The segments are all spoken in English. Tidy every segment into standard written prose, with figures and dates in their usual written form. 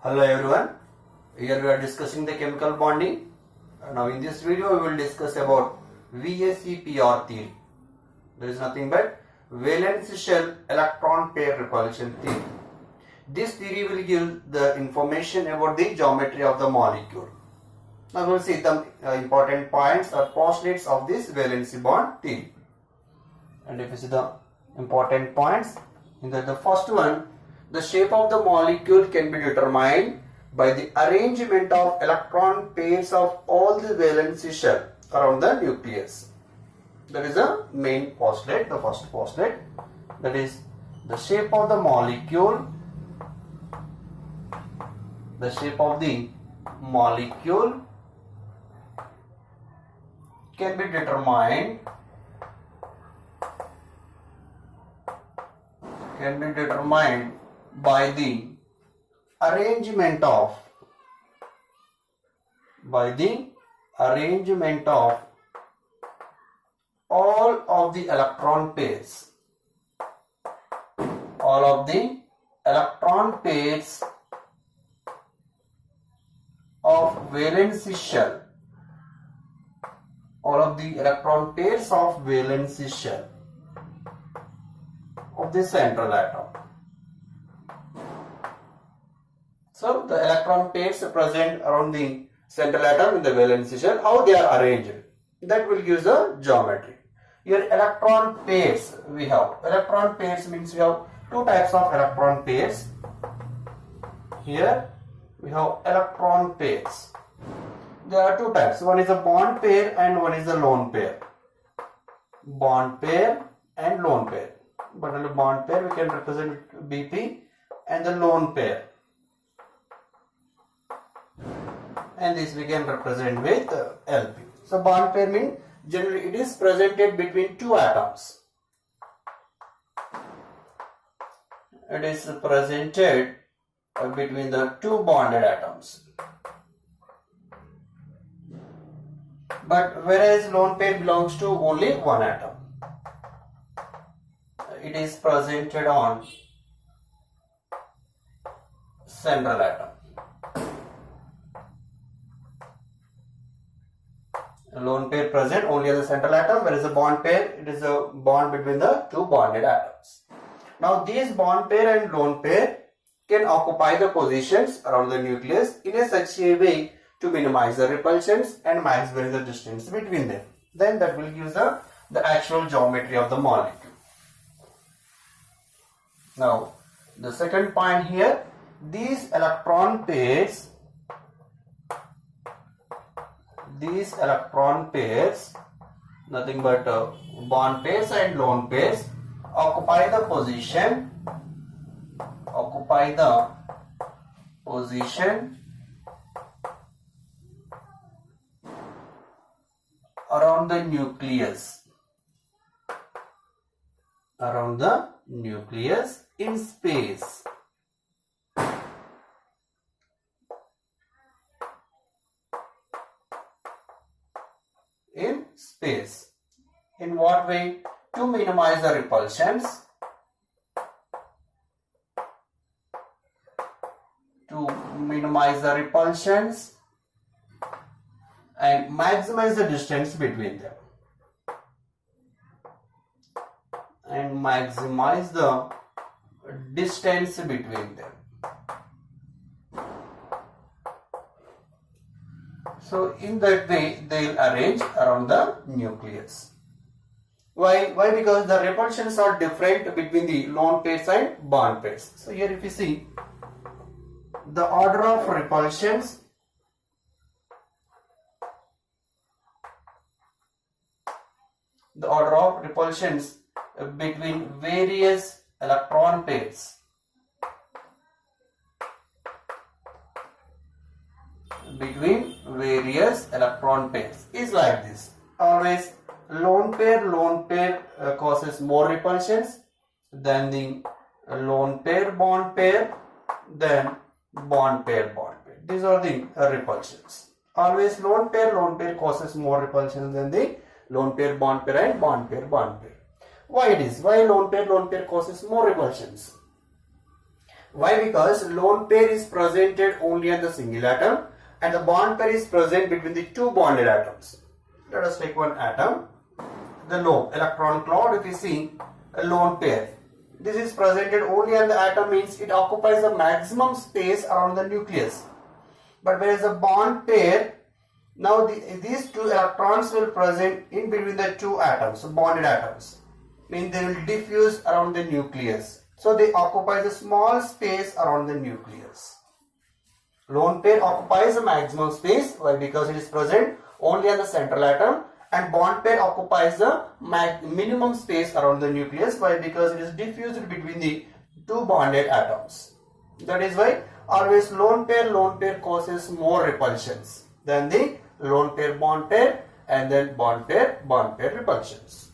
Hello everyone, here we are discussing the chemical bonding. Now in this video we will discuss about VSEPR theory. There is nothing but valence shell electron pair repulsion theory. This theory will give the information about the geometry of the molecule. Now we will see the important points or postulates of this valency bond theory. And if you see the important points, in the first one, the shape of the molecule can be determined by the arrangement of electron pairs of all the valency shell around the nucleus. That is the main postulate, the first postulate. That is, the shape of the molecule, can be determined by the arrangement of all of the electron pairs of valency shell of the central atom. So the electron pairs present around the central atom in the valency shell, how they are arranged, that will give the geometry. Here electron pairs we have. Electron pairs means we have two types of electron pairs. Here we have electron pairs. There are two types. One is a bond pair and one is a lone pair. Bond pair and lone pair. But in the bond pair we can represent BP, and the lone pair, and this we can represent with LP. So bond pair means generally it is presented between two atoms. It is presented between the two bonded atoms. But whereas lone pair belongs to only one atom, it is presented on central atom. A lone pair present only at the central atom, whereas a bond pair, it is a bond between the two bonded atoms. Now these bond pair and lone pair can occupy the positions around the nucleus in a such a way to minimize the repulsions and maximize the distance between them. Then that will give the actual geometry of the molecule. Now the second point here, these electron pairs, nothing but bond pairs and lone pairs, occupy the position around the nucleus in space. In what way? To minimize the repulsions, and maximize the distance between them. So in that way they will arrange around the nucleus. Why? Because the repulsions are different between the lone pairs and bond pairs. So here if you see, the order of repulsions between various electron pairs is like this. Always lone pair causes more repulsions than the lone pair bond pair, then bond pair. These are the repulsions. Always lone pair causes more repulsions than the lone pair bond pair and bond pair. Why it is? Why lone pair causes more repulsions? Why? Because lone pair is presented only on the single atom and the bond pair is present between the two bonded atoms. Let us take one atom, the lobe, electron cloud. If you see a lone pair, this is presented only on the atom, means it occupies the maximum space around the nucleus. But whereas a bond pair, now these two electrons will present in between the two atoms, bonded atoms, means they will diffuse around the nucleus. So they occupy a small space around the nucleus. Lone pair occupies the maximum space. Why? Because it is present only on the central atom, and bond pair occupies the minimum space around the nucleus. Why? Because it is diffused between the two bonded atoms. That is why always lone pair causes more repulsions than the lone pair bond pair, and then bond pair repulsions.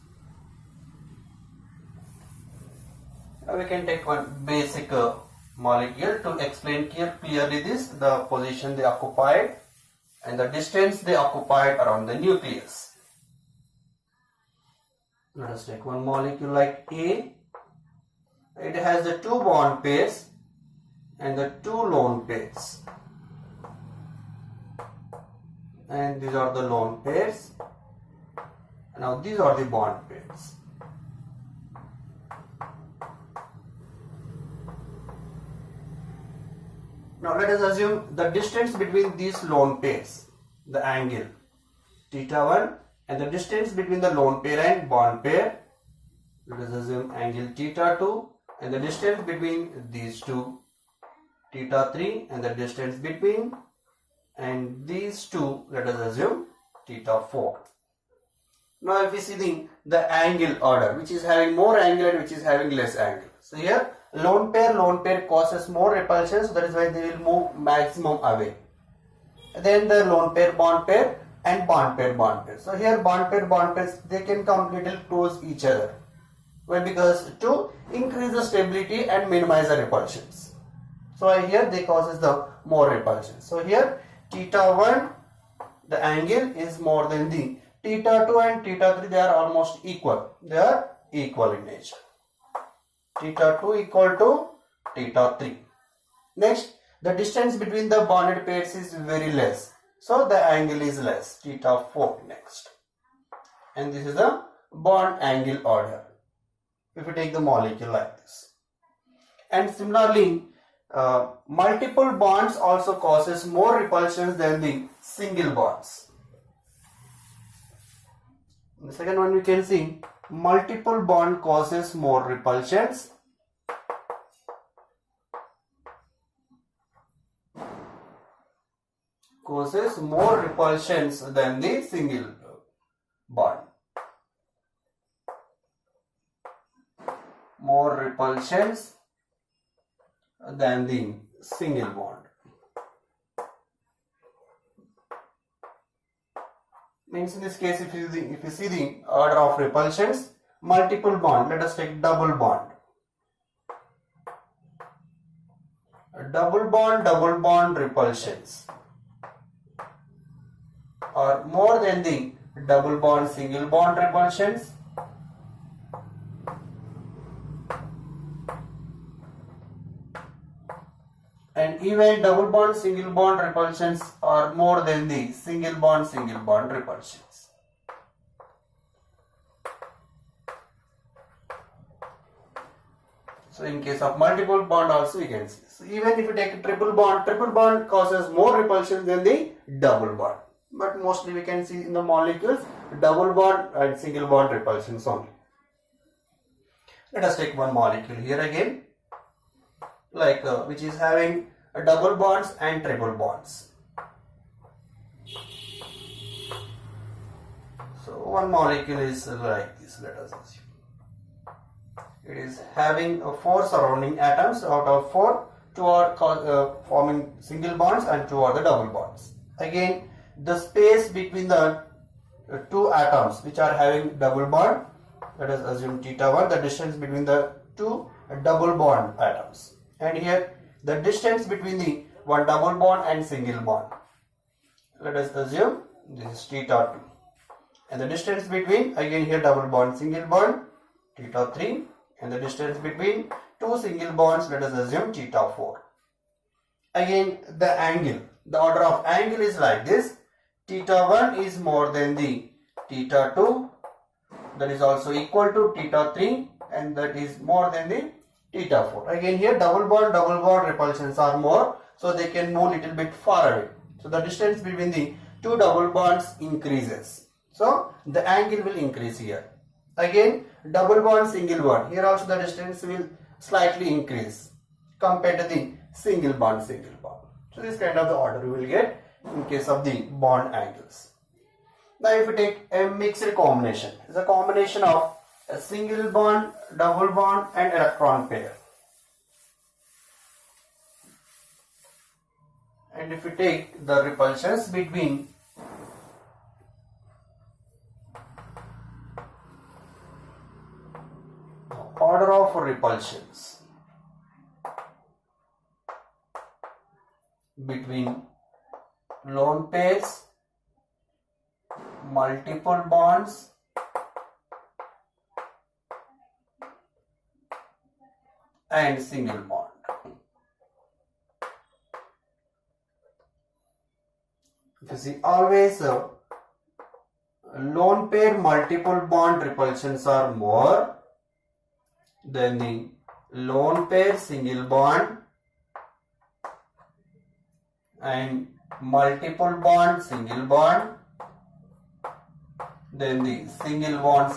Now we can take one basic molecule to explain clearly this, the position they occupied and the distance they occupied around the nucleus. Let us take one molecule like A. It has the two bond pairs and the two lone pairs, and these are the lone pairs. Now these are the bond pairs. Now let us assume the distance between these lone pairs, the angle θ1, and the distance between the lone pair and bond pair, let us assume angle θ2, and the distance between these two θ3, and the distance between and these two, let us assume θ4. Now if we see the angle order, which is having more angle and which is having less angle. So here lone pair causes more repulsion, so that is why they will move maximum away. Then the lone pair and bond pair. So here bond pairs, they can come little close each other. Why? Because to increase the stability and minimize the repulsions. So here they causes the more repulsion. So here θ1, the angle is more than the θ2 and θ3, they are almost equal. They are equal in nature. θ2 equal to θ3. Next, the distance between the bonded pairs is very less. So the angle is less, θ4 next. And this is the bond angle order, if you take the molecule like this. And similarly, multiple bonds also causes more repulsions than the single bonds. The second one we can see, multiple bond causes more repulsions. Causes more repulsions than the single bond. More repulsions than the single bond. Means in this case, if you see the order of repulsions, multiple bond, let us take double bond. Double bond repulsions are more than the double bond single bond repulsions. And even double bond single bond repulsions are more than the single bond repulsions. So in case of multiple bond also we can see. So even if you take a triple bond causes more repulsion than the double bond. But mostly we can see in the molecules double bond and single bond repulsions only. Let us take one molecule here again, like which is having double bonds and triple bonds. So one molecule is like this, let us assume. It is having 4 surrounding atoms. Out of 4, 2 are forming single bonds and 2 are the double bonds. Again, the space between the 2 atoms which are having double bond, let us assume θ1, the distance between the 2 double bond atoms. And here the distance between the one double bond and single bond, let us assume this is θ2. And the distance between, again here double bond single bond, θ3. And the distance between 2 two single bonds, let us assume theta 4. Again, the angle, the order of angle is like this. Theta 1 is more than the theta 2, that is also equal to theta 3, and that is more than the theta 4. Again here double bond repulsions are more, so they can move little bit far away. So the distance between the two double bonds increases. So the angle will increase here. Again double bond, single bond. Here also the distance will slightly increase compared to the single bond. So this kind of the order we will get in case of the bond angles. Now if we take a mixed combination, it's a combination of a single bond, double bond and electron pair. And if we take the repulsions between order of repulsions between lone pairs, multiple bonds and single bond. If you see, always lone pair multiple bond repulsions are more than the lone pair single bond and multiple bond single bond than the single bond.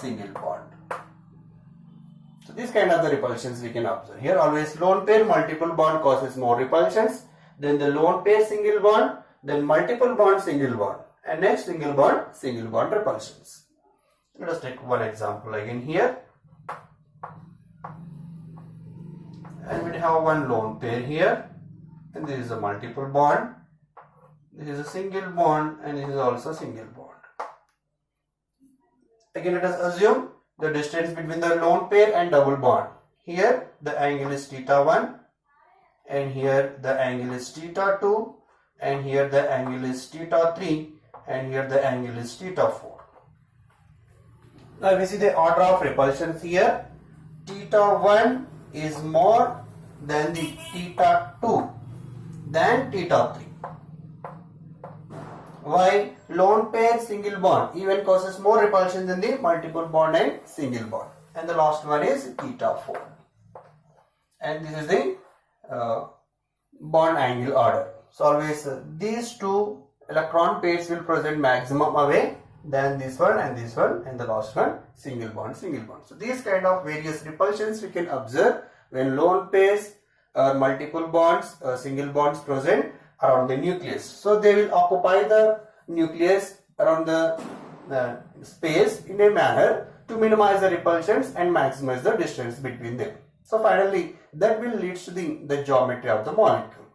So this kind of the repulsions we can observe. Here always lone pair multiple bond causes more repulsions, then the lone pair single bond, then multiple bond single bond, and next single bond repulsions. Let us take one example again here. And we have one lone pair here, and this is a multiple bond, this is a single bond, and this is also single bond. Again let us assume the distance between the lone pair and double bond. Here the angle is theta 1, and here the angle is theta 2, and here the angle is theta 3, and here the angle is theta 4. Now we see the order of repulsions here. Theta 1 is more than the theta 2 than theta 3. Why? Lone pair single bond even causes more repulsion than the multiple bond and single bond. And the last one is theta 4. And this is the bond angle order. So always these two electron pairs will present maximum away than this one, and the last one single bond. So these kind of various repulsions we can observe when lone pairs or multiple bonds, single bonds present around the nucleus. So they will occupy the nucleus around the space in a manner to minimize the repulsions and maximize the distance between them. So finally that will lead to the geometry of the molecule.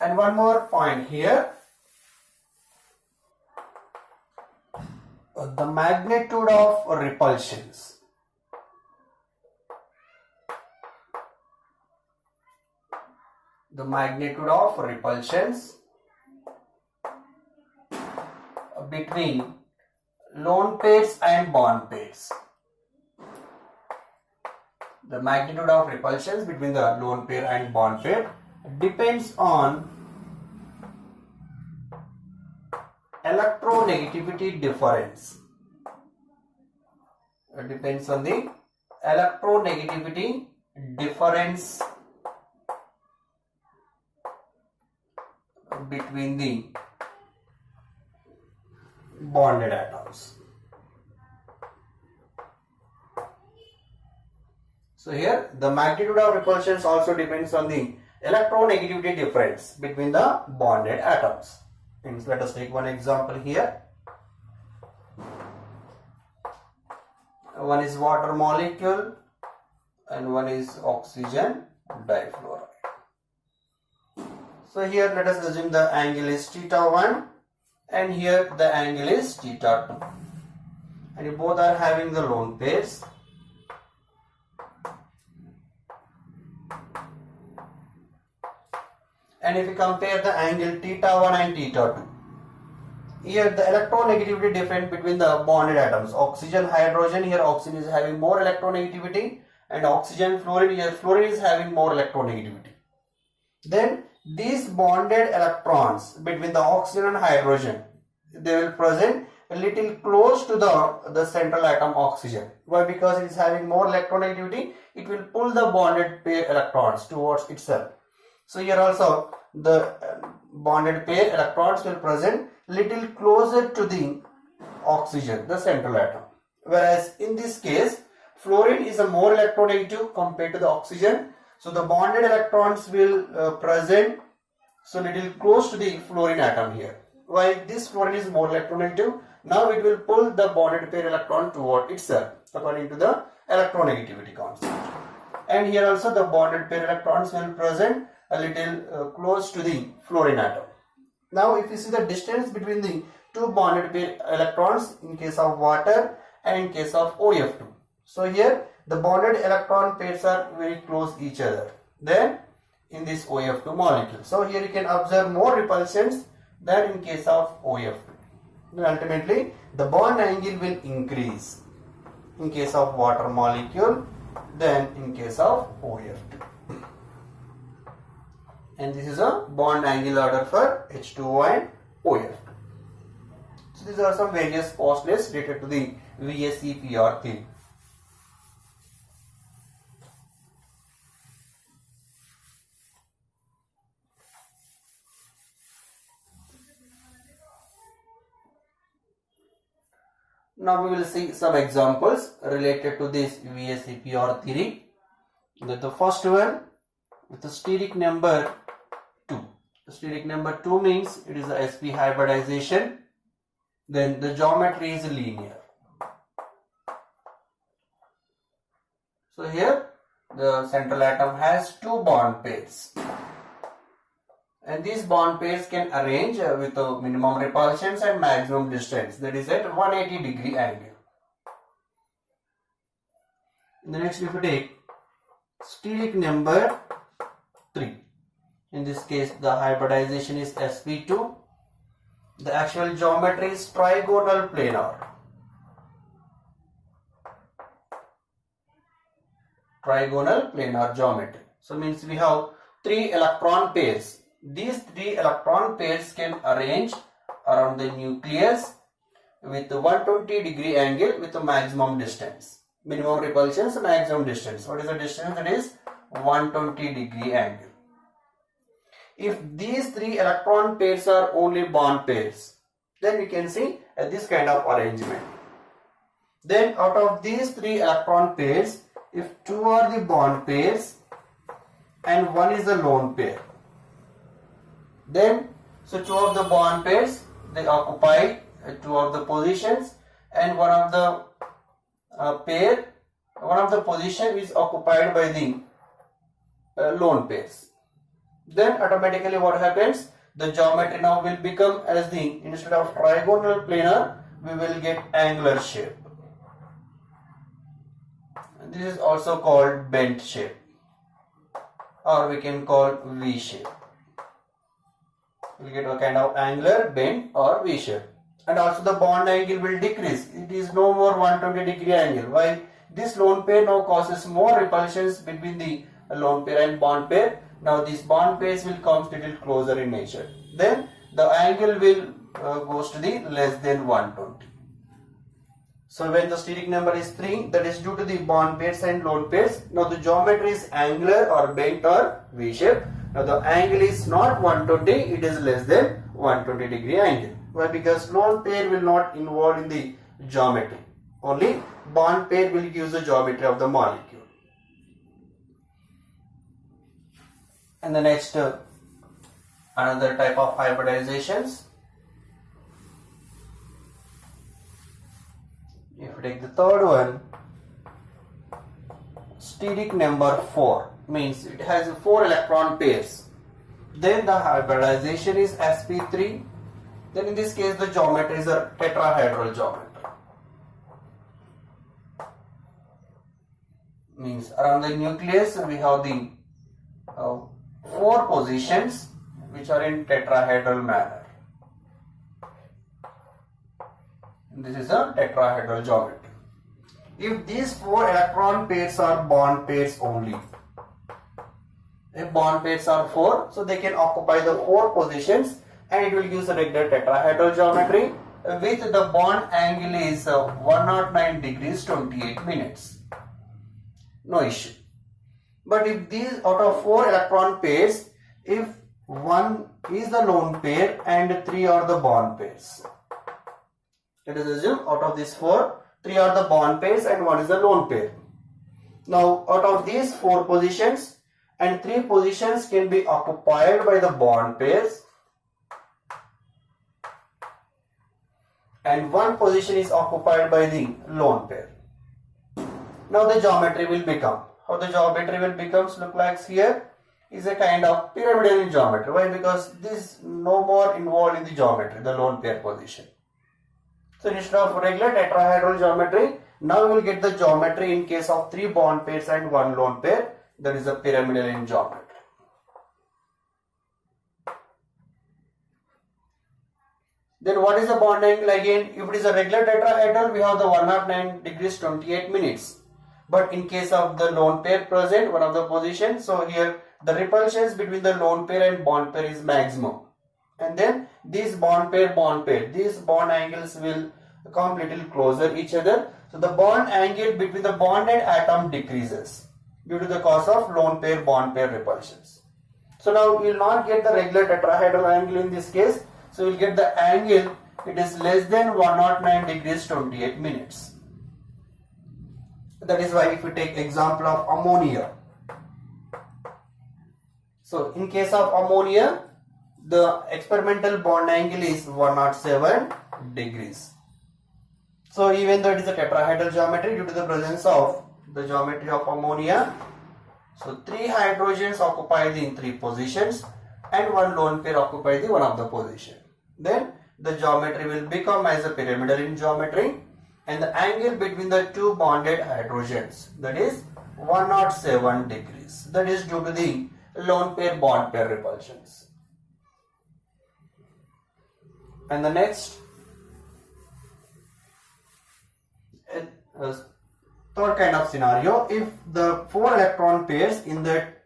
And one more point here. The magnitude of repulsions. The magnitude of repulsions between lone pairs and bond pairs. The magnitude of repulsions between the lone pair and bond pair depends on electronegativity difference. It depends on the electronegativity difference between the bonded atoms. So here the magnitude of repulsions also depends on the electronegativity difference between the bonded atoms. And let us take one example here. One is water molecule and one is oxygen difluoride. So here let us assume the angle is theta 1 and here the angle is theta 2. And you both are having the lone pairs. And if you compare the angle theta 1 and theta 2, Here the electronegativity difference between the bonded atoms. Oxygen, hydrogen, here oxygen is having more electronegativity, and oxygen, fluorine, here fluorine is having more electronegativity. Then these bonded electrons between the oxygen and hydrogen, they will present a little close to the central atom oxygen. Why? Because it is having more electronegativity, it will pull the bonded pair electrons towards itself. So here also the bonded pair electrons will present little closer to the oxygen, the central atom. Whereas in this case, fluorine is a more electronegative compared to the oxygen. So the bonded electrons will present so little close to the fluorine atom here. Why? This fluorine is more electronegative. Now it will pull the bonded pair electron toward itself according to the electronegativity constant. And here also the bonded pair electrons will present a little close to the fluorine atom. Now if you see the distance between the two bonded pair electrons in case of water and in case of OF2. So here the bonded electron pairs are very close each other than in this OF2 molecule. So here you can observe more repulsions than in case of OF2. Then ultimately the bond angle will increase in case of water molecule than in case of OF2. And this is a bond angle order for H2O and OF2. So these are some various postulates related to the VSEPR theory. Now we will see some examples related to this VSEPR theory. The first one with the steric number 2. The steric number 2 means it is a sp hybridization. Then the geometry is linear. So here the central atom has two bond pairs. And these bond pairs can arrange with a minimum repulsions and maximum distance, that is at 180 degree angle. In the next, if we take steric number 3, in this case the hybridization is sp2. The actual geometry is trigonal planar. Trigonal planar geometry. So means we have 3 electron pairs. These 3 electron pairs can arrange around the nucleus with 120 degree angle with a maximum distance. Minimum repulsions, maximum distance. What is the distance? That is 120 degree angle. If these 3 electron pairs are only bond pairs, then we can see this kind of arrangement. Then out of these 3 electron pairs, if 2 are the bond pairs and 1 is a lone pair, then so 2 of the bond pairs, they occupy 2 of the positions, and one of the position is occupied by the lone pairs. Then automatically what happens? The geometry now will become as the, instead of trigonal planar, we will get angular shape. And this is also called bent shape, or we can call V shape. We will get a kind of angular, bent or V shape. And also the bond angle will decrease. It is no more 120 degree angle. Why? This lone pair now causes more repulsions between the lone pair and bond pair. Now these bond pairs will come a little closer in nature. Then the angle will goes to the less than 120. So when the steric number is 3, that is due to the bond pairs and lone pairs. Now the geometry is angular or bent or V shape. Now the angle is not 120, it is less than 120 degree angle. Why? Because lone pair will not involve in the geometry. Only bond pair will give the geometry of the molecule. And the next another type of hybridizations. If we take the third one, steric number 4 means it has 4 electron pairs. Then the hybridization is sp3. Then in this case the geometry is a tetrahedral geometry. Means around the nucleus we have the 4 positions which are in tetrahedral manner. This is a tetrahedral geometry. If these 4 electron pairs are bond pairs only, if bond pairs are 4, so they can occupy the 4 positions, and it will give a regular tetrahedral geometry with the bond angle is 109 degrees 28 minutes. No issue. But if these out of 4 electron pairs, if one is the lone pair and 3 are the bond pairs, let us assume out of these 4, 3 are the bond pairs and 1 is the lone pair. Now out of these 4 positions, and 3 positions can be occupied by the bond pairs, and 1 position is occupied by the lone pair. Now the geometry will become, how the geometry will becomes look like here is a kind of pyramidal in geometry. Why? Because this no more involved in the geometry, the lone pair position. So instead of regular tetrahedral geometry, now we will get the geometry in case of 3 bond pairs and 1 lone pair, that is a pyramidal in geometry. Then what is the bond angle again? If it is a regular tetrahedral, we have the 109 degrees 28 minutes. But in case of the lone pair present, one of the positions, so here the repulsions between the lone pair and bond pair is maximum. And then these bond pair, these bond angles will come little closer each other. So the bond angle between the bonded atom decreases due to the cause of lone pair, bond pair repulsions. So now you will not get the regular tetrahedral angle in this case. So you will get the angle, it is less than 109 degrees 28 minutes. That is why if we take example of ammonia. So in case of ammonia, the experimental bond angle is 107 degrees. So even though it is a tetrahedral geometry, due to the presence of the geometry of ammonia, so 3 hydrogens occupy the 3 positions and 1 lone pair occupy the one of the position. Then the geometry will become as a pyramidal in geometry, and the angle between the 2 bonded hydrogens, that is 107 degrees. That is due to the lone pair bond pair repulsions. And the next third kind of scenario, if the 4 electron pairs in that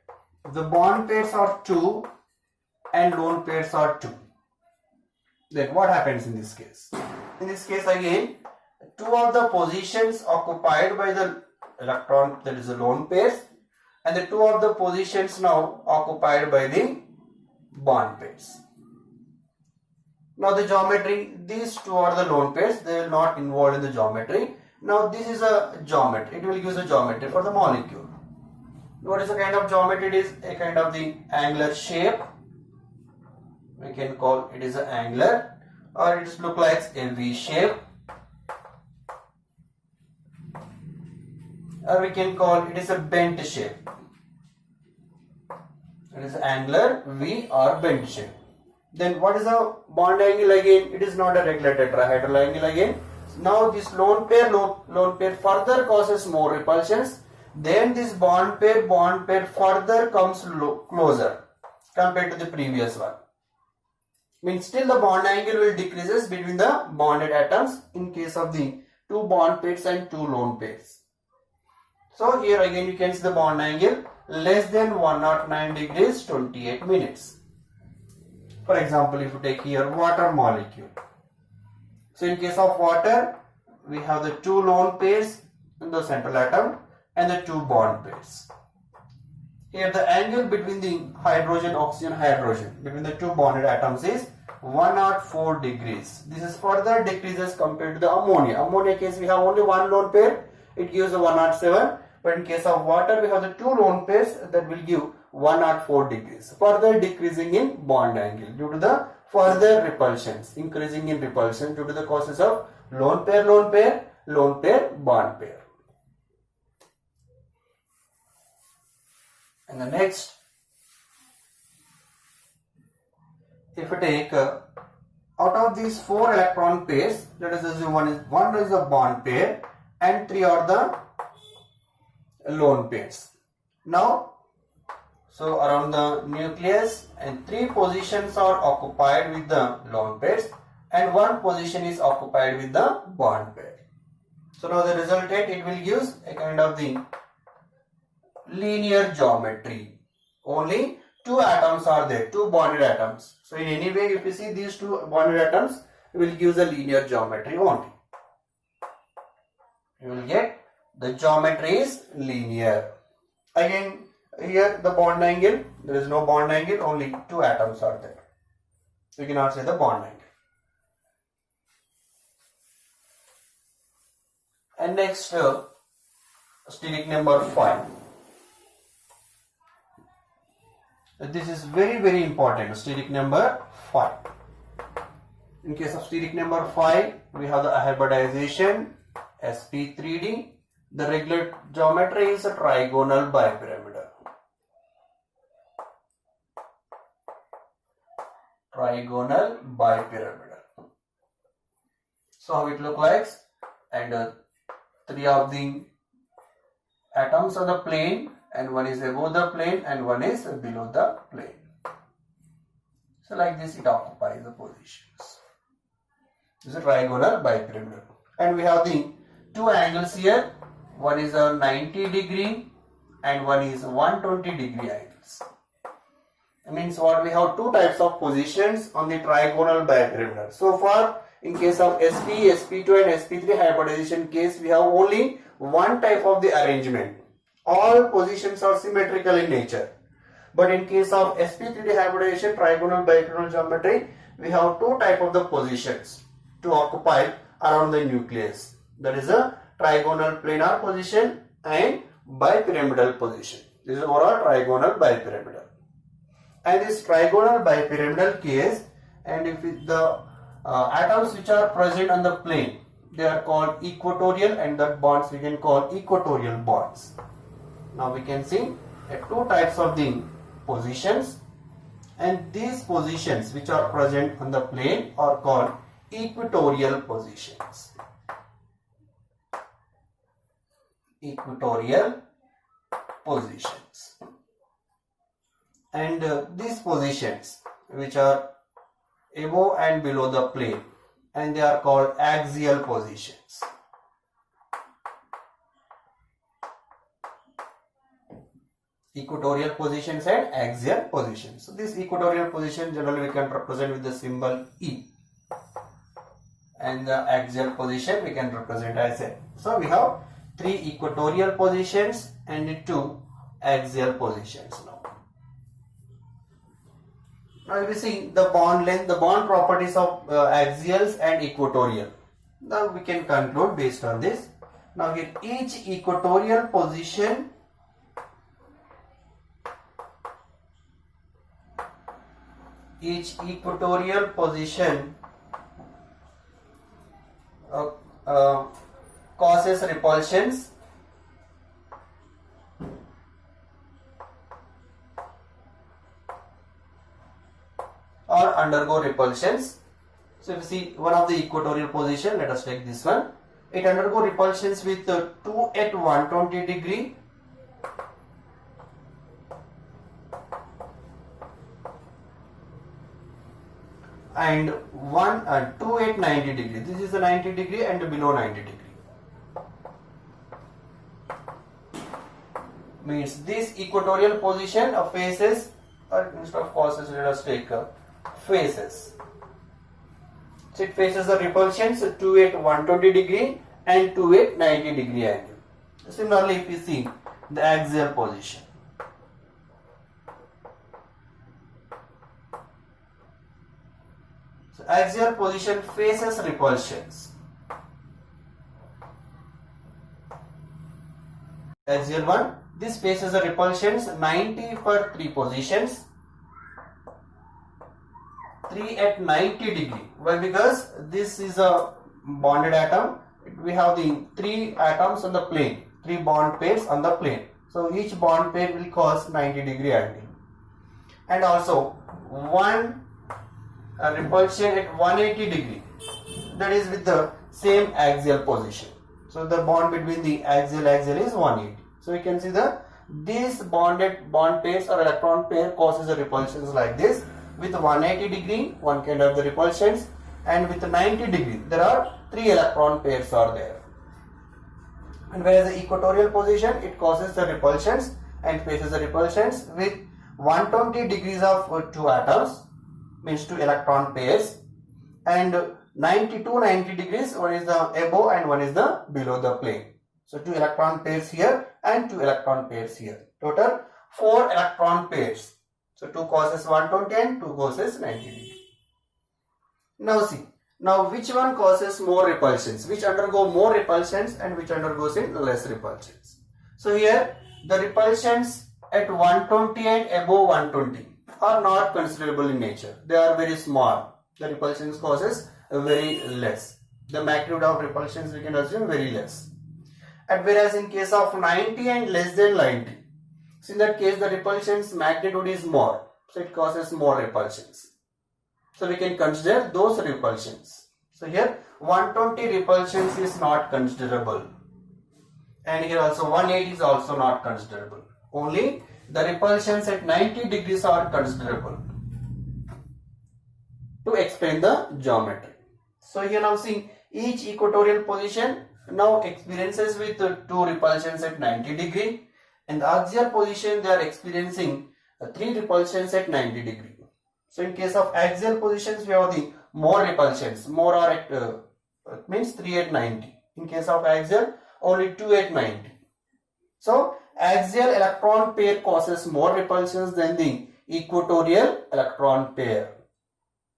the bond pairs are 2 and lone pairs are 2, then what happens in this case? In this case again, 2 of the positions occupied by the electron, that is the lone pairs, and the 2 of the positions now occupied by the bond pairs. Now the geometry, these 2 are the lone pairs, they will not involved in the geometry. Now this is a geometry, it will give the geometry for the molecule. What is the kind of geometry? It is a kind of the angular shape. We can call it is an angular, or it look like a V shape, or we can call it is a bent shape. It is angular, V or bent shape. Then what is the bond angle again? It is not a regular tetrahedral angle again. Now this lone pair further causes more repulsions. Then this bond pair further comes closer compared to the previous one. Means still the bond angle will decreases between the bonded atoms in case of the 2 bond pairs and 2 lone pairs. So here again you can see the bond angle less than 109 degrees 28 minutes. For example, if you take here water molecule. So in case of water, we have the 2 lone pairs in the central atom and the 2 bond pairs. Here the angle between the hydrogen, oxygen, hydrogen between the 2 bonded atoms is 104 degrees. This is further decreases compared to the ammonia. Ammonia case we have only 1 lone pair, it gives a 107. But in case of water, we have the 2 lone pairs that will give 104 degrees. Further decreasing in bond angle due to the further repulsions, increasing in repulsion due to the causes of lone pair, bond pair. And the next, if we take out of these 4 electron pairs, let us assume one is a bond pair and 3 are the lone pairs. Now, so around the nucleus and 3 positions are occupied with the lone pairs and one position is occupied with the bond pair. So now the resultant, it will give a kind of the linear geometry. Only two atoms are there, two bonded atoms. So in any way, if you see these two bonded atoms, it will give the linear geometry only. You will get the geometry is linear. Again, here the bond angle, there is no bond angle, only two atoms are there. We cannot say the bond angle. And next, steric number 5. This is very important, steric number 5. In case of steric number 5, we have the hybridization sp3d. The regular geometry is a trigonal bipyramidal. Trigonal bipyramidal. So how it look like? And three of the atoms on the plane, and one is above the plane and one is below the plane. So like this it occupies the positions. This is a trigonal bipyramidal. And we have the two angles here. One is a 90 degree and one is 120 degree angles. It means what, we have two types of positions on the trigonal bipyramidal. So far, in case of SP, SP2 and SP3 hybridization case, we have only one type of the arrangement. All positions are symmetrical in nature. But in case of SP3D hybridization, trigonal bipyramidal geometry, we have two type of the positions to occupy around the nucleus. That is a trigonal planar position and bipyramidal position. This is overall trigonal bipyramidal. And this trigonal bipyramidal case, and if the atoms which are present on the plane, they are called equatorial, and that bonds we can call equatorial bonds. Now we can see two types of the positions, and these positions which are present on the plane are called equatorial positions. Equatorial positions. And these positions which are above and below the plane, and they are called axial positions. Equatorial positions and axial positions. So this equatorial position generally we can represent with the symbol E, and the axial position we can represent as N. So we have three equatorial positions and two axial positions now. Now if we see the bond length, the bond properties of axials and equatorial. Now we can conclude based on this. Now here each equatorial position causes repulsions or undergo repulsions. So if you see one of the equatorial position, let us take this one. It undergo repulsions with 2 at 120 degree and 2 at 90 degree. This is the 90 degree and below 90 degree. Means this equatorial position of faces, or instead of causes, let us take faces. So it faces the repulsions 2 at 120 degree and 2 at 90 degree angle. Similarly, if you see the axial position, so axial position faces repulsions. Axial one, this faces the repulsions 90 for three positions, 3 at 90 degree. Why? Because this is a bonded atom. We have the three atoms on the plane, three bond pairs on the plane. So each bond pair will cause 90 degree angle. And also one repulsion at 180 degree, that is with the same axial position. So the bond between the axial is 180. So you can see these bonded bond pairs or electron pair causes the repulsions like this. With 180 degree, one can have the repulsions. and with 90 degrees there are 3 electron pairs are there. And whereas the equatorial position, it causes the repulsions and faces the repulsions with 120 degrees of 2 atoms, means 2 electron pairs, and 90 to 90 degrees, one is the above and one is the below the plane. So 2 electron pairs here and 2 electron pairs here. Total 4 electron pairs. So 2 causes 120 and 2 causes 90 degrees. Now see, now which one causes more repulsions? Which undergo more repulsions and which undergoes in less repulsions? So here the repulsions at 120 and above 120 are not considerable in nature. They are very small. The repulsions causes very less. The magnitude of repulsions we can assume very less. And whereas in case of 90 and less than 90, so in that case the repulsions magnitude is more. So it causes more repulsions. So we can consider those repulsions. So here 120 repulsions is not considerable. And here also 180 is also not considerable. Only the repulsions at 90 degrees are considerable to explain the geometry. So here now see, each equatorial position now experiences with 2 repulsions at 90 degree, and the axial position they are experiencing 3 repulsions at 90 degree. So in case of axial positions we have the more repulsions, more are at means 3 at 90. In case of axial only 2 at 90. So axial electron pair causes more repulsions than the equatorial electron pair.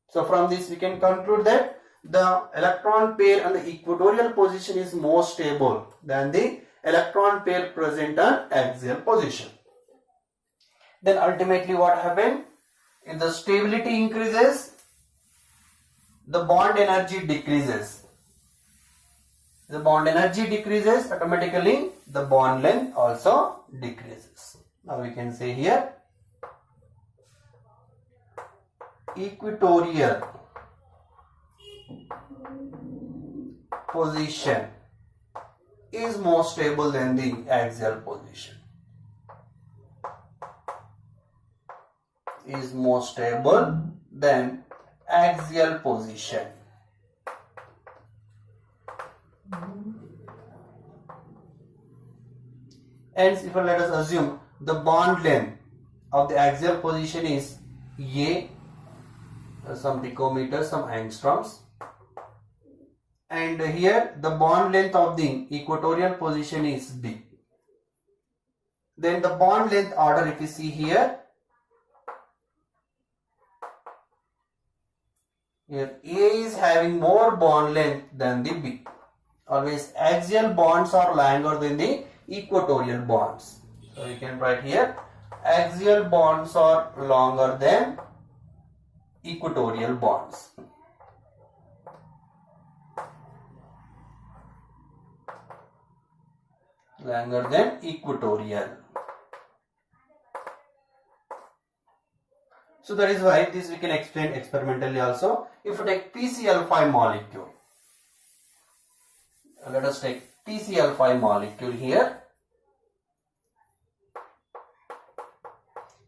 So from this we can conclude that the electron pair on the equatorial position is more stable than the electron pair present on axial position. Then ultimately what happens? If the stability increases, the bond energy decreases. The bond energy decreases, automatically the bond length also decreases. Now we can say here, equatorial position is more stable than the axial position. Is more stable than axial position. Hence, if let us assume the bond length of the axial position is A, some picometers, some angstroms, and here the bond length of the equatorial position is B. Then the bond length order, if you see here, here A is having more bond length than the B. Always axial bonds are longer than the equatorial bonds. So you can write here, axial bonds are longer than equatorial bonds. Longer than equatorial. So that is why this we can explain experimentally also. If you take PCl5 molecule, let us take PCl5 molecule here.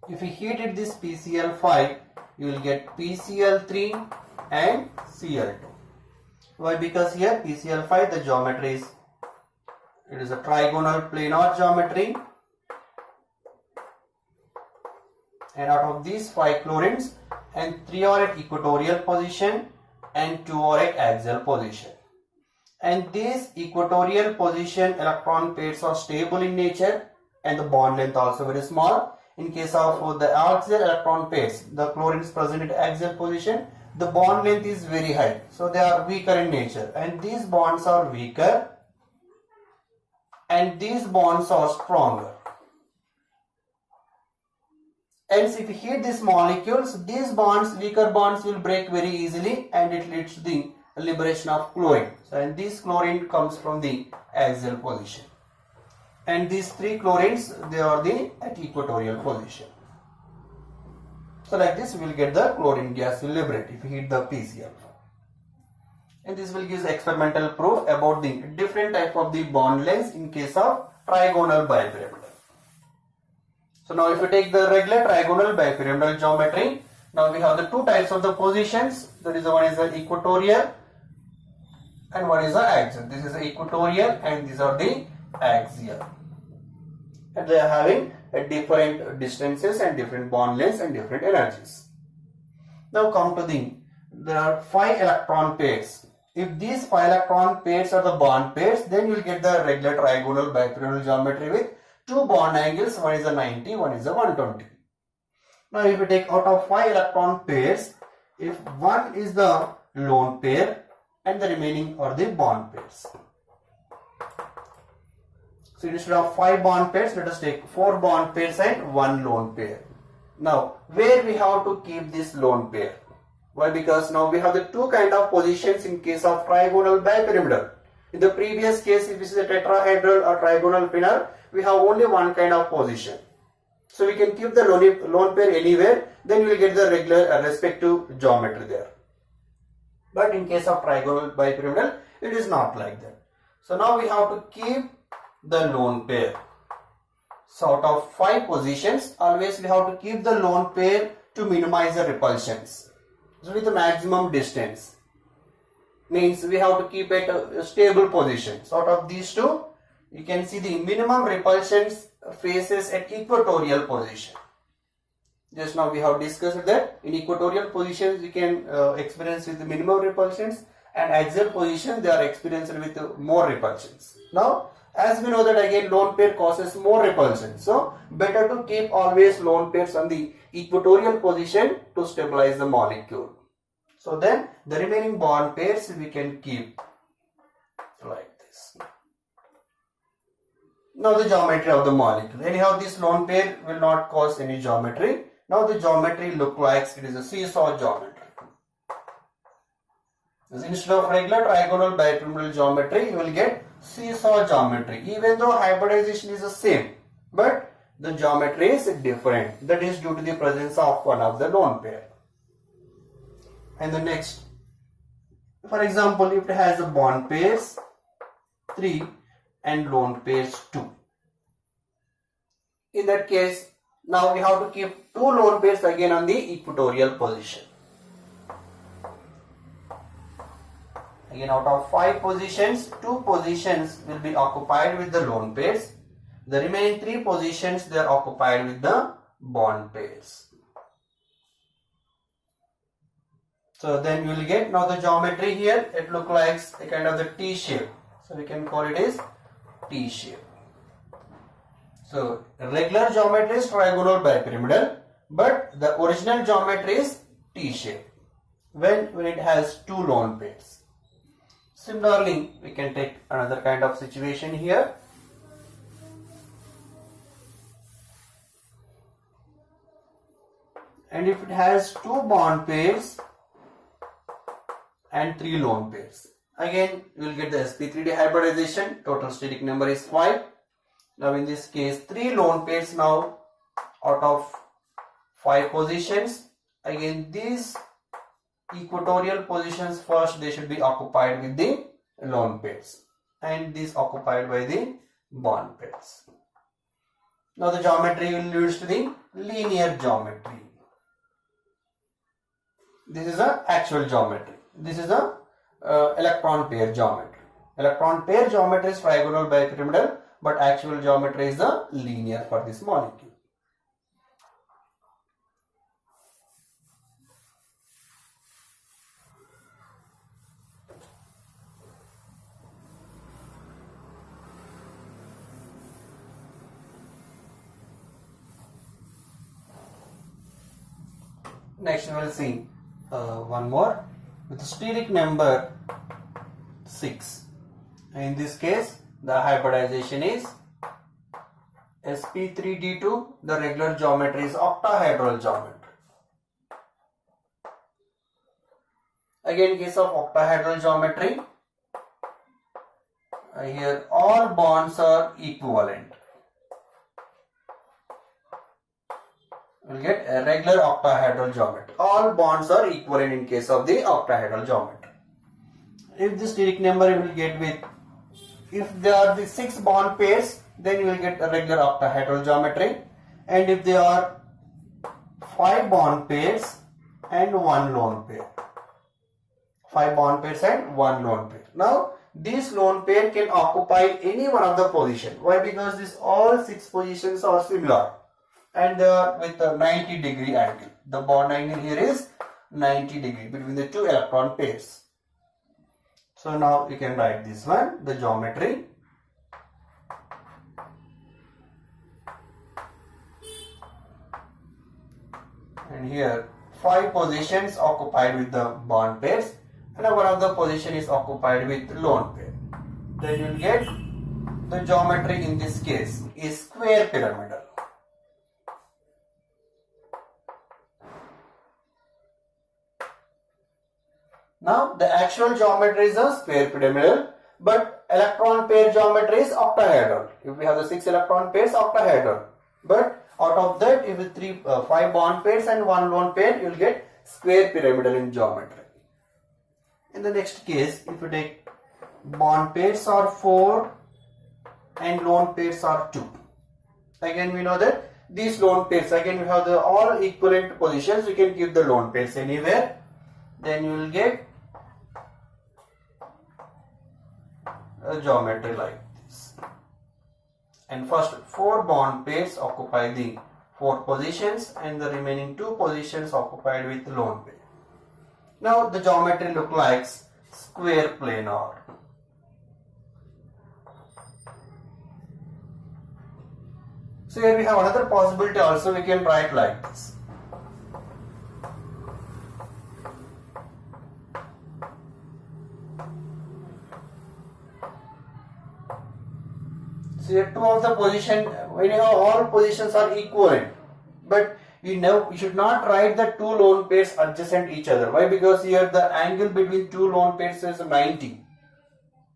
If you heated this PCl5, you will get PCl3 and Cl2. Why? Because here PCl5 the geometry is, it is a trigonal planar geometry, and out of these 5 chlorines, and 3 are at equatorial position and 2 are at axial position. And these equatorial position electron pairs are stable in nature and the bond length also very small. In case of the axial electron pairs, the chlorines present at axial position, the bond length is very high. So they are weaker in nature, and these bonds are weaker and these bonds are stronger. Hence, if you heat these molecules, these bonds, weaker bonds will break very easily and it leads to the liberation of chlorine. So, and this chlorine comes from the axial position. And these 3 chlorines, they are at equatorial position. So like this we will get the chlorine gas will liberate if you heat the PCl. And this will give experimental proof about the different type of the bond lengths in case of trigonal bipyramidal. So now if you take the regular trigonal bipyramidal geometry, Now we have the two types of the positions. That is, one is the equatorial and one is the axial. This is the equatorial and these are the axial. And they are having different distances and different bond lengths and different energies. Now come to there are 5 electron pairs. If these 5 electron pairs are the bond pairs, then you will get the regular trigonal bipyramidal geometry with 2 bond angles. One is a 90, one is a 120. Now if you take out of 5 electron pairs, if one is the lone pair and the remaining are the bond pairs. So instead of 5 bond pairs, let us take 4 bond pairs and 1 lone pair. Now where we have to keep this lone pair? Why? Because now we have the two kind of positions in case of trigonal bipyramidal. In the previous case, if this is a tetrahedral or trigonal planar, we have only one kind of position. So we can keep the lone pair anywhere, then you will get the regular respective geometry there. But in case of trigonal bipyramidal, it is not like that. So now we have to keep the lone pair. So out of 5 positions, always we have to keep the lone pair to minimize the repulsions. So with the maximum distance, means we have to keep it a stable position. So out of these two, you can see the minimum repulsions faces at equatorial position. Just now we have discussed that in equatorial positions you can experience with the minimum repulsions, and axial position they are experienced with more repulsions. Now as we know that again lone pair causes more repulsion, so better to keep always lone pairs on the equatorial position to stabilize the molecule. So then the remaining bond pairs we can keep like this. Now the geometry of the molecule. Anyhow, this lone pair will not cause any geometry. Now the geometry look like it is a seesaw geometry. Instead of regular trigonal bipyramidal geometry, you will get seesaw geometry. Even though hybridization is the same, but the geometry is different. That is due to the presence of one of the lone pair. And the next, for example, if it has a bond pairs 3 and lone pairs 2. In that case, now we have to keep 2 lone pairs again on the equatorial position. Again, out of 5 positions, 2 positions will be occupied with the lone pairs. The remaining 3 positions they are occupied with the bond pairs. So then you will get, now the geometry here, it looks like a kind of the T shape. So we can call it as T shape. So regular geometry is trigonal bipyramidal, but the original geometry is T shape when it has 2 lone pairs. Similarly, we can take another kind of situation here. And if it has 2 bond pairs and 3 lone pairs, again you will get the sp3d hybridization. Total steric number is 5. Now in this case 3 lone pairs now out of 5 positions. Again these equatorial positions first they should be occupied with the lone pairs and these occupied by the bond pairs. Now the geometry will lead to the linear geometry. This is the actual geometry. This is the electron pair geometry. Electron pair geometry is trigonal bipyramidal, but actual geometry is the linear for this molecule. Next we will see one more with steric number 6. In this case the hybridization is sp3d2. The regular geometry is octahedral geometry. Again in case of octahedral geometry, here all bonds are equivalent. We will get a regular octahedral geometry. All bonds are equivalent in case of the octahedral geometry. If the steric number you will get with, if there are the 6 bond pairs, then you will get a regular octahedral geometry, and if there are 5 bond pairs, and one lone pair. 5 bond pairs and one lone pair. Now this lone pair can occupy any one of the position. Why? Because these all 6 positions are similar and they are with a 90-degree angle. The bond angle here is 90 degree between the 2 electron pairs. So now you can write this one, the geometry. And here 5 positions occupied with the bond pairs and one of the position is occupied with lone pair. Then you will get the geometry in this case is square pyramidal. Now the actual geometry is a square pyramidal, but electron pair geometry is octahedral. If we have the 6 electron pairs, octahedral. But out of that, if you 5 bond pairs and one lone pair, you will get square pyramidal in geometry. In the next case, if you take bond pairs are 4 and lone pairs are 2. Again, we know that these lone pairs, again we have the all equivalent positions. You can keep the lone pairs anywhere. Then you will get a geometry like this. And first 4 bond pairs occupy the 4 positions and the remaining 2 positions occupied with lone pair. Now the geometry looks like square planar. So here we have another possibility also, we can write like this. So here 2 of the position, when you have all positions are equivalent, but you should not write the 2 lone pairs adjacent each other. Why? Because here the angle between 2 lone pairs is 90.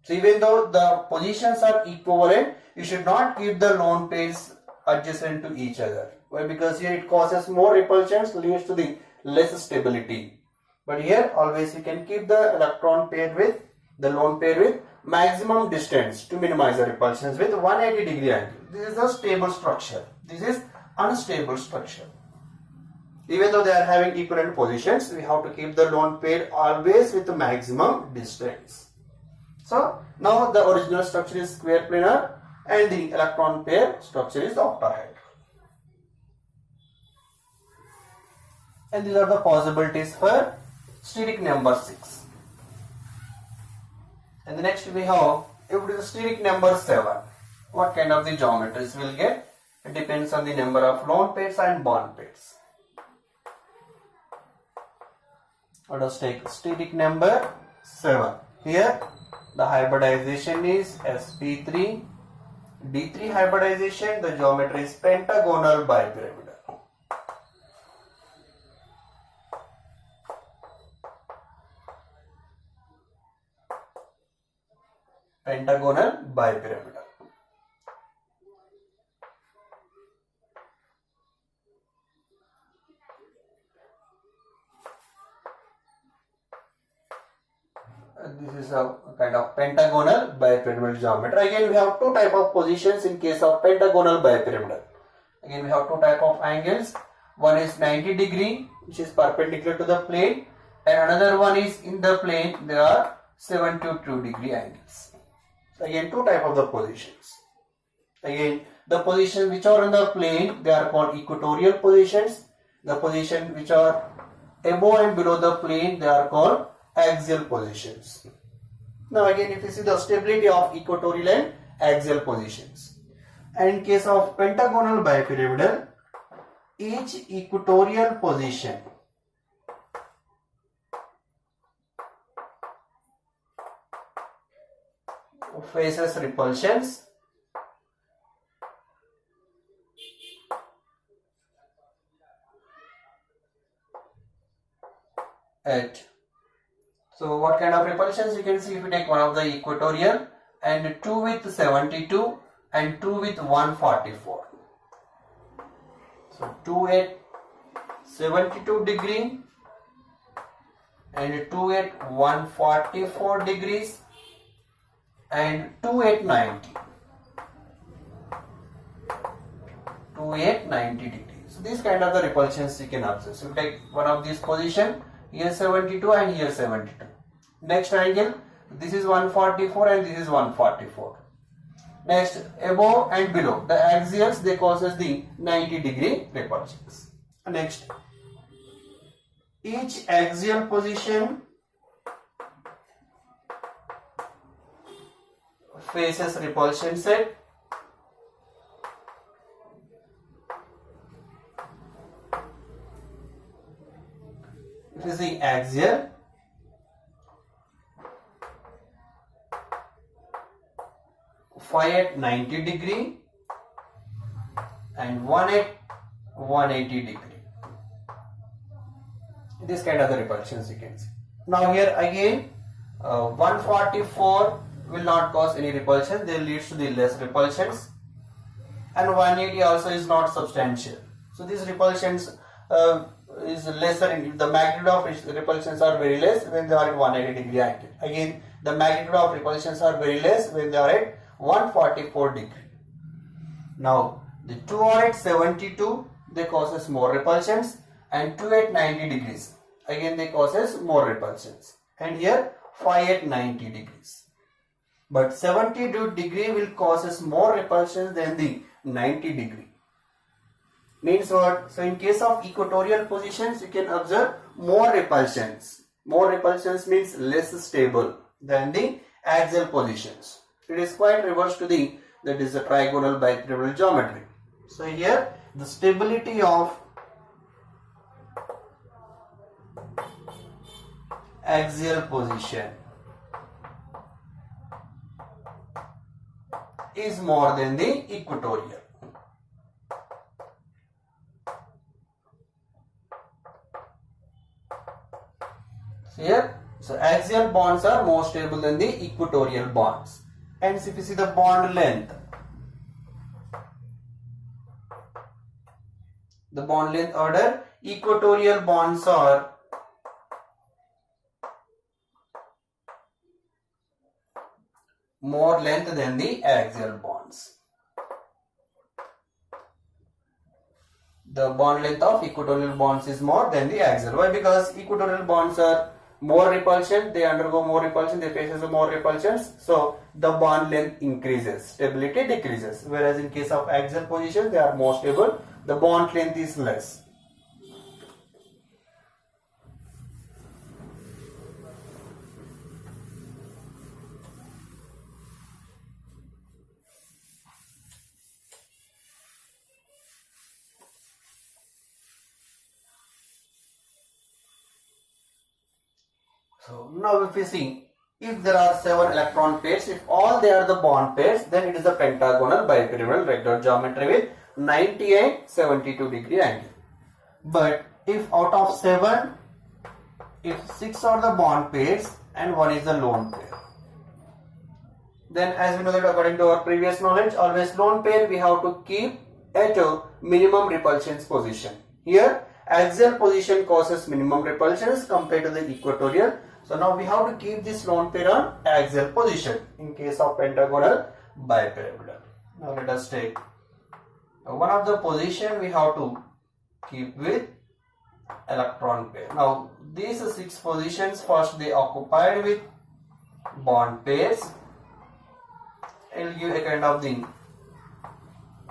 So even though the positions are equivalent, you should not keep the lone pairs adjacent to each other. Why? Because here it causes more repulsions, leads to the less stability. But here always you can keep the electron pair with the lone pair with maximum distance to minimize the repulsions with 180-degree angle. This is a stable structure. This is unstable structure. Even though they are having equivalent positions, we have to keep the lone pair always with the maximum distance. So now the original structure is square planar and the electron pair structure is octahedral. And these are the possibilities for steric number 6. And the next we have, if it is steric number 7, what kind of the geometries we will get? It depends on the number of lone pairs and bond pairs. Let us take steric number 7. Here the hybridization is sp3, d3 hybridization, the geometry is pentagonal bipyramidal. Pentagonal bipyramidal. This is a kind of pentagonal bipyramidal geometry. Again, we have 2 type of positions in case of pentagonal bipyramidal. Again, we have 2 type of angles. One is 90 degree, which is perpendicular to the plane, and another one is in the plane. There are 72-degree angles. So again, 2 type of the positions. Again, the positions which are on the plane, they are called equatorial positions. The positions which are above and below the plane, they are called axial positions. Now again, if you see the stability of equatorial and axial positions. And in case of pentagonal bipyramidal, each equatorial position faces repulsions at. So what kind of repulsions you can see if you take one of the equatorial and 2 with 72 and 2 with 144. So 2 at 72 degree and 2 at 144 degrees and 2 at 90. 2 at 90 degrees. So these kind of the repulsions you can observe. So take one of these position, here 72 and here 72. Next angle, this is 144 and this is 144. Next, above and below, the axials, they causes the 90-degree repulsions. Next, each axial position faces repulsion set. If you see axial, phi at 90 degree and 1 at 180 degree. This kind of the repulsions you can see. Now here again 144 will not cause any repulsion, they leads to the less repulsions, and 180 also is not substantial. So these repulsions is lesser, in the magnitude of repulsions are very less when they are at 180 degree angle. Again, the magnitude of repulsions are very less when they are at 144 degree. Now the 2 are at 72, they causes more repulsions, and 2 at 90 degrees, again they causes more repulsions, and here 5 at 90 degrees. But 72 degree will causes more repulsions than the 90 degree. Means what? So in case of equatorial positions, you can observe more repulsions. More repulsions means less stable than the axial positions. It is quite reverse to the, that is the trigonal bipyramidal geometry. So here the stability of axial position is more than the equatorial. So here, so axial bonds are more stable than the equatorial bonds. And if you see the bond length, the bond length order, equatorial bonds are more length than the axial bonds. The bond length of equatorial bonds is more than the axial. Why? Because equatorial bonds are more repulsion, they undergo more repulsion, they faces more repulsions, so the bond length increases, stability decreases. Whereas in case of axial position, they are more stable, the bond length is less. So now if we see, if there are 7 electron pairs, if all they are the bond pairs, then it is a pentagonal bipyramidal regular geometry with 90 and 72 degree angle. But if out of 7, if 6 are the bond pairs and 1 is the lone pair, then as we know that according to our previous knowledge, always lone pair we have to keep at a minimum repulsions position. Here axial position causes minimum repulsions compared to the equatorial. So now we have to keep this lone pair on axial position in case of pentagonal bipyramidal. Now let us take one of the position we have to keep with electron pair. Now these 6 positions, first they occupied with bond pairs. It will give a kind of the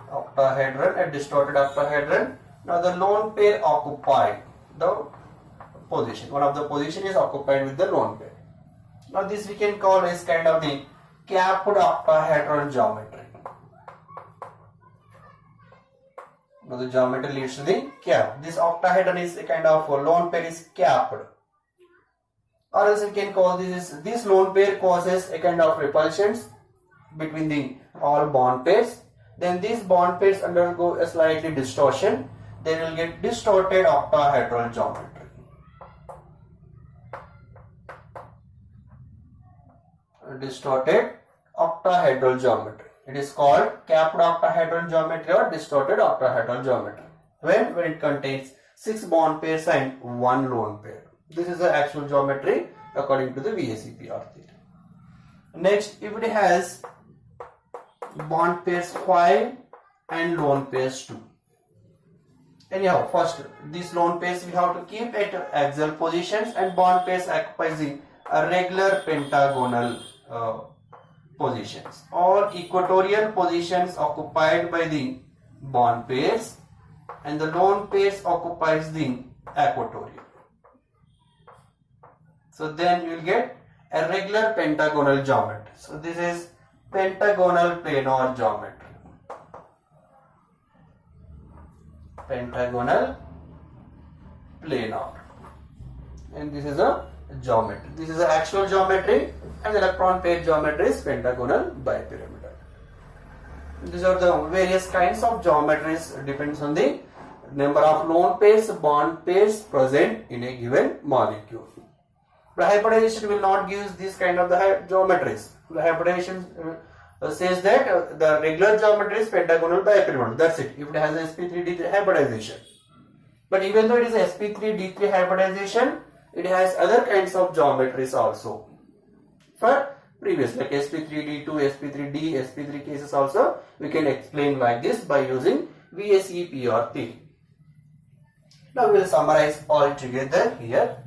octahedron, a distorted octahedron. Now the lone pair occupied the position. One of the position is occupied with the lone pair. Now this we can call as kind of the capped octahedron geometry. Now the geometry leads to the cap. This octahedron is a kind of lone pair is capped. Or else we can call this lone pair causes a kind of repulsions between the all bond pairs. Then these bond pairs undergo a slightly distortion. They will get distorted octahedral geometry. Distorted octahedral geometry. It is called capped octahedral geometry or distorted octahedral geometry. When it contains 6 bond pairs and 1 lone pair. This is the actual geometry according to the VSEPR theory. Next, if it has bond pairs 5 and lone pairs 2. Anyhow, first these lone pairs we have to keep at axial positions, and bond pairs occupying a regular pentagonal positions, or equatorial positions occupied by the bond pairs, and the lone pairs occupies the equatorial. So then you will get a regular pentagonal geometry. So this is pentagonal planar geometry. Pentagonal planar, and this is a geometry. This is an actual geometry, and the electron pair geometry is pentagonal bipyramidal. These are the various kinds of geometries, depends on the number of lone pairs, bond pairs present in a given molecule. The hybridization will not give this kind of the geometries. The hybridization says that the regular geometry is pentagonal bipyramidal. That's it. If it has sp3d3 hybridization. But even though it is sp3d3 hybridization, it has other kinds of geometries also. For previous, like sp3d2, sp3d, sp3 cases also, we can explain like this by using VSEPR theory. Now we will summarize all together here.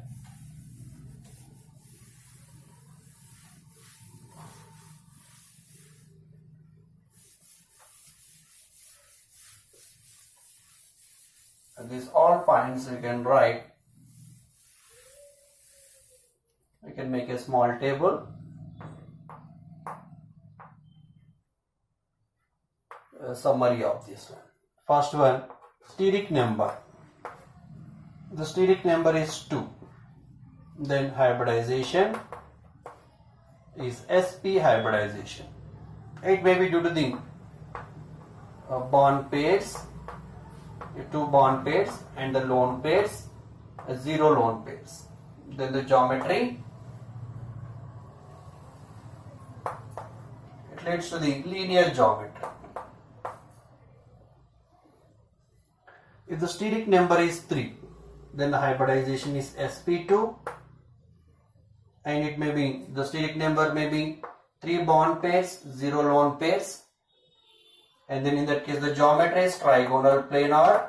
These all points you can write. We can make a small table. A summary of this one. First one, steric number. The steric number is 2. Then hybridization is sp hybridization. It may be due to the bond pairs, 2 bond pairs, and the lone pairs, 0 lone pairs. Then the geometry, it leads to the linear geometry. If the steric number is 3, then the hybridization is sp2, and it may be, the steric number may be 3 bond pairs, 0 lone pairs, and then in that case the geometry is trigonal planar.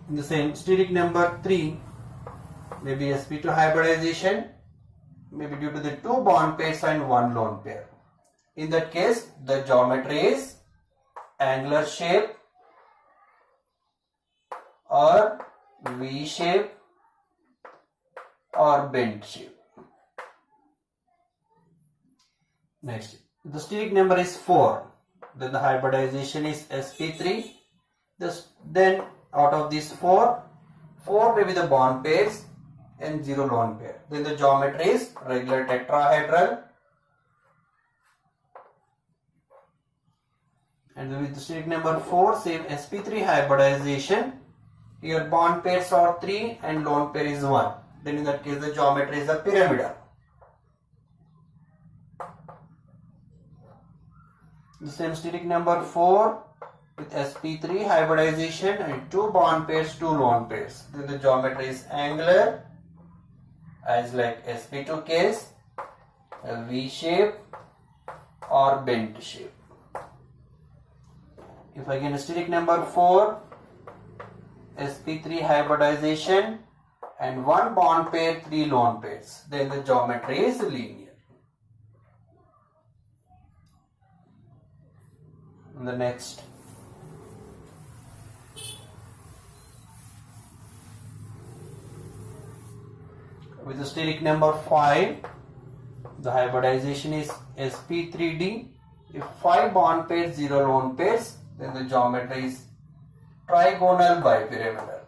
In the same, steric number 3 may be sp2 hybridization, may be due to the 2 bond pairs and 1 lone pair. In that case the geometry is angular shape or V shape or bent shape. Next, if the steric number is 4, then the hybridization is sp3. Then out of these 4 may be the bond pairs and 0 lone pair. Then the geometry is regular tetrahedral. And with the steric number 4, same sp3 hybridization. Here bond pairs are 3 and lone pair is 1. Then in that case the geometry is a pyramidal. The same steric number 4 with sp3 hybridization and 2 bond pairs, 2 lone pairs. Then the geometry is angular, as like sp2 case, a V shape or bent shape. If again steric number 4, sp3 hybridization and 1 bond pair, 3 lone pairs, then the geometry is linear. And the next, with the steric number 5, the hybridization is sp3d. If 5 bond pairs, 0 lone pairs, then the geometry is trigonal bipyramidal.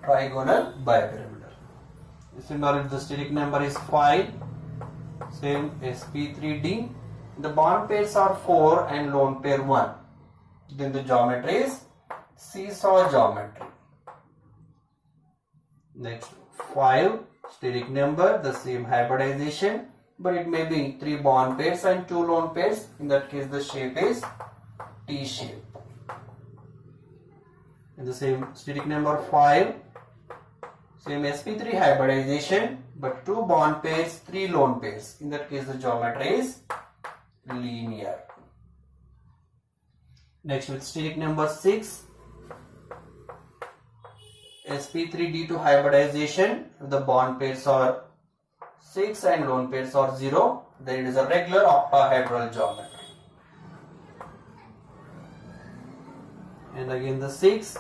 Trigonal bipyramidal. Similarly, the steric number is 5, same sp3d. The bond pairs are 4 and lone pair 1. Then the geometry is seesaw geometry. Next, 5, steric number, the same hybridization, but it may be 3 bond pairs and 2 lone pairs. In that case the shape is T shape. In the same steric number 5, Same sp3 hybridization, but 2 bond pairs, 3 lone pairs. In that case, the geometry is linear. Next, with steric number 6, sp3d2 hybridization. The bond pairs are 6 and lone pairs are 0. Then it is a regular octahedral geometry. And again the 6,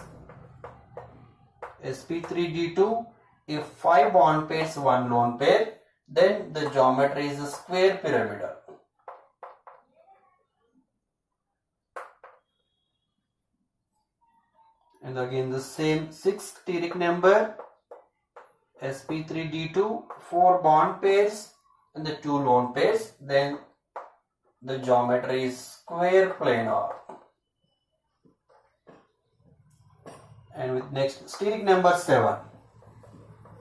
sp3d2. If 5 bond pairs, 1 lone pair, then the geometry is a square pyramidal. And again the same 6th steric number, sp3d2, 4 bond pairs and the 2 lone pairs, then the geometry is square planar. And with next steric number 7,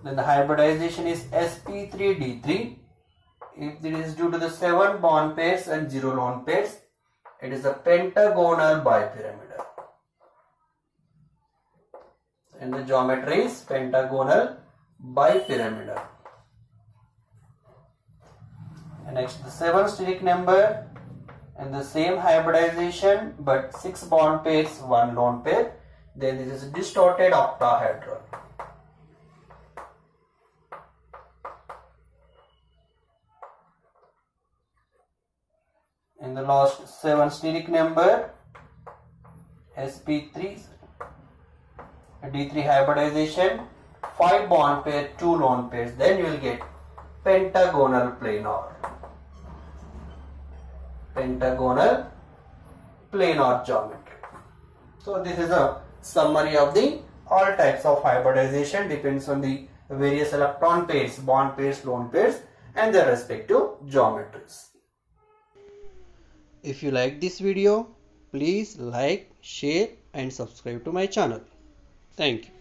then the hybridization is sp3d3. If it is due to the 7 bond pairs and 0 lone pairs, it is a pentagonal bipyramidal. And the geometry is pentagonal bipyramidal. And next the 7th steric number, and the same hybridization but 6 bond pairs, 1 lone pair, then this is distorted octahedral. And the last 7th steric number, sp3 d3 hybridization, 5 bond pair, 2 lone pairs, then you will get pentagonal planar. Pentagonal planar geometry. So this is a summary of the all types of hybridization, depends on the various electron pairs, bond pairs, lone pairs and their respective geometries. If you like this video, please like, share and subscribe to my channel. Thank you.